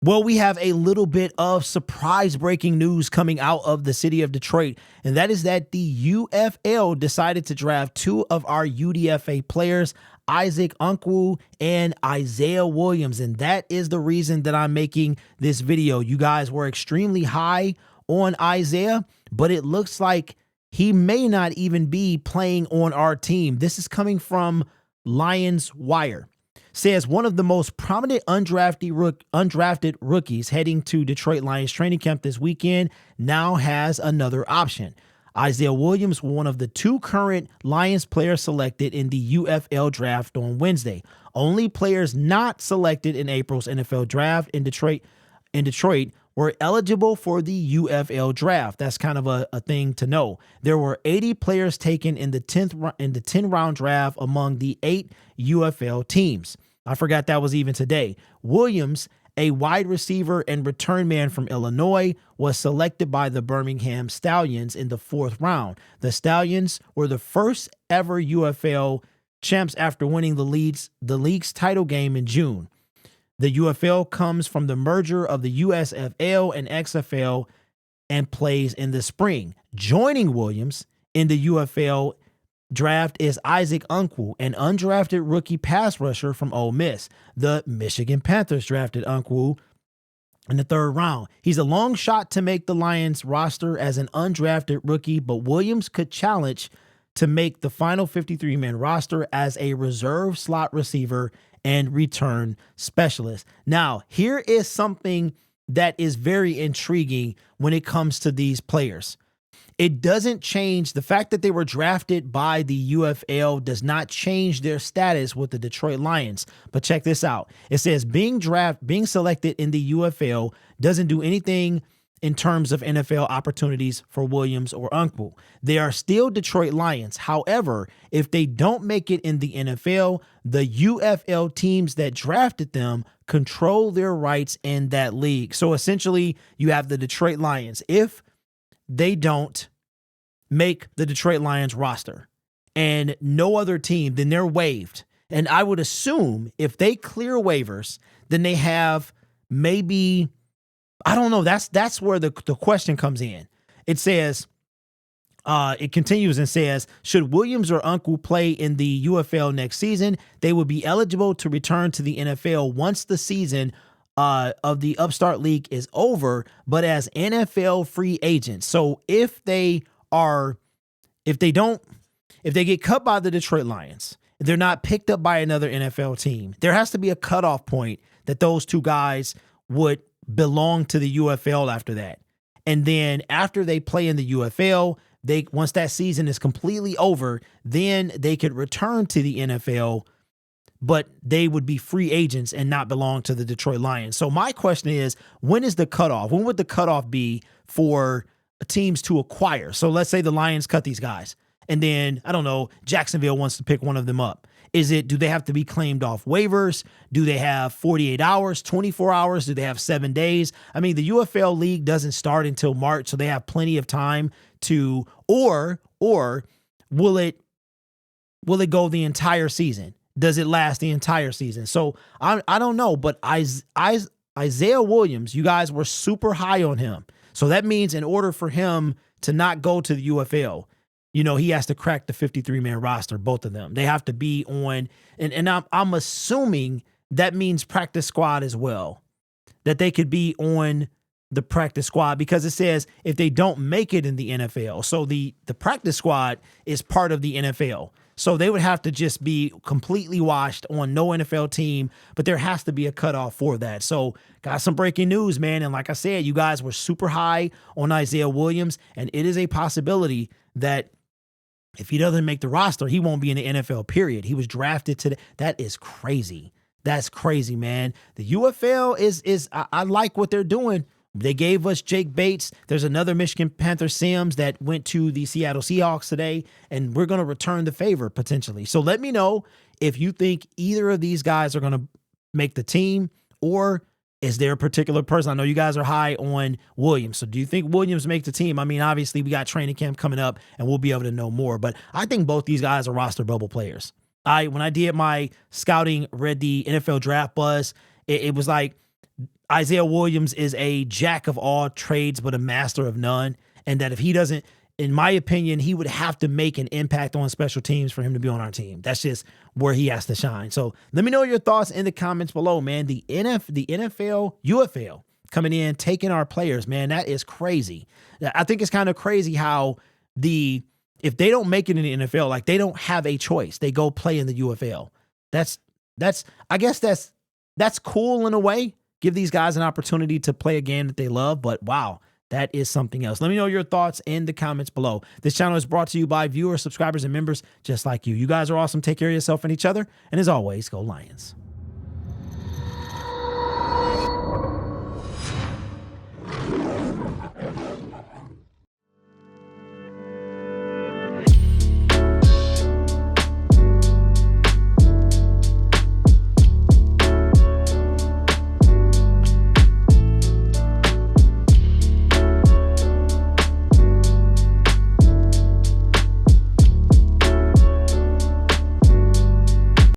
Well, we have a little bit of surprise breaking news coming out of the city of Detroit, and that is that the UFL decided to draft two of our UDFA players, Isaac Unkwoo and Isaiah Williams, and that is the reason that I'm making this video. You guys were extremely high on Isaiah, but it looks like he may not even be playing on our team. This is coming from Lions Wire. Says one of the most prominent undrafted rookies heading to Detroit Lions training camp this weekend now has another option. Isaiah Williams, one of the two current Lions players selected in the UFL Draft on Wednesday. Only players not selected in April's NFL Draft in Detroit were eligible for the UFL Draft. That's kind of a thing to know. There were 80 players taken in the 10-round draft among the 8 UFL teams. I forgot that was even today. Williams, a wide receiver and return man from Illinois, was selected by the Birmingham Stallions in the 4th round. The Stallions were the first ever UFL champs after winning the league's title game in June. The UFL comes from the merger of the USFL and XFL and plays in the spring. Joining Williams in the UFL Draft is Isaac Unkwoo, an undrafted rookie pass rusher from Ole Miss. The Michigan Panthers drafted Unkwoo in the 3rd round. He's a long shot to make the Lions roster as an undrafted rookie, but Williams could challenge to make the final 53-man roster as a reserve slot receiver and return specialist. Now, here is something that is very intriguing when it comes to these players. It doesn't change the fact that they were drafted by the UFL does not change their status with the Detroit Lions. But check this out. It says being selected in the UFL doesn't do anything in terms of NFL opportunities for Williams or Unkwoo. They are still Detroit Lions. However, if they don't make it in the NFL, the UFL teams that drafted them control their rights in that league. So essentially, you have the Detroit Lions. If they don't make the Detroit Lions roster and no other team, then they're waived. And I would assume if they clear waivers, then they have maybe, I don't know, that's where the question comes in. It says, it continues and says, should Williams or Unkwoo play in the UFL next season, they would be eligible to return to the NFL once the season of the Upstart League is over, but as NFL free agents. So if they get cut by the Detroit Lions, they're not picked up by another NFL team, there has to be a cutoff point that those two guys would belong to the UFL after that. And then after they play in the UFL, once that season is completely over, then they could return to the NFL, but they would be free agents and not belong to the Detroit Lions. So my question is, when is the cutoff? When would the cutoff be for teams to acquire? So let's say the Lions cut these guys, and then, I don't know, Jacksonville wants to pick one of them up. Do they have to be claimed off waivers? Do they have 48 hours, 24 hours? Do they have 7 days? I mean, the UFL league doesn't start until March, so they have plenty of time to, or will it go the entire season? Does it last the entire season? So I don't know, but Isaiah Williams, you guys were super high on him. So that means in order for him to not go to the UFL, he has to crack the 53-man roster, both of them. They have to be on, and I'm assuming that means practice squad as well, that they could be on the practice squad, because it says if they don't make it in the NFL. So the practice squad is part of the NFL. So they would have to just be completely washed on no NFL team, but there has to be a cutoff for that. So got some breaking news, man. And like I said, you guys were super high on Isaiah Williams, and it is a possibility that if he doesn't make the roster, he won't be in the NFL, period. He was drafted today. That is crazy. That's crazy, man. The UFL I like what they're doing. They gave us Jake Bates. There's another Michigan Panther Sims that went to the Seattle Seahawks today, and we're going to return the favor potentially. So let me know if you think either of these guys are going to make the team, or is there a particular person? I know you guys are high on Williams. So do you think Williams make the team? I mean, obviously we got training camp coming up and we'll be able to know more, but I think both these guys are roster bubble players. When I did my scouting, read the NFL draft buzz, it was like, Isaiah Williams is a jack of all trades, but a master of none. And that if he doesn't, in my opinion, he would have to make an impact on special teams for him to be on our team. That's just where he has to shine. So let me know your thoughts in the comments below, man. The NFL, UFL coming in, taking our players, man, that is crazy. I think it's kind of crazy how if they don't make it in the NFL, like they don't have a choice. They go play in the UFL. I guess that's cool in a way. Give these guys an opportunity to play a game that they love, but wow, that is something else. Let me know your thoughts in the comments below. This channel is brought to you by viewers, subscribers, and members just like you. You guys are awesome. Take care of yourself and each other. And as always, go Lions.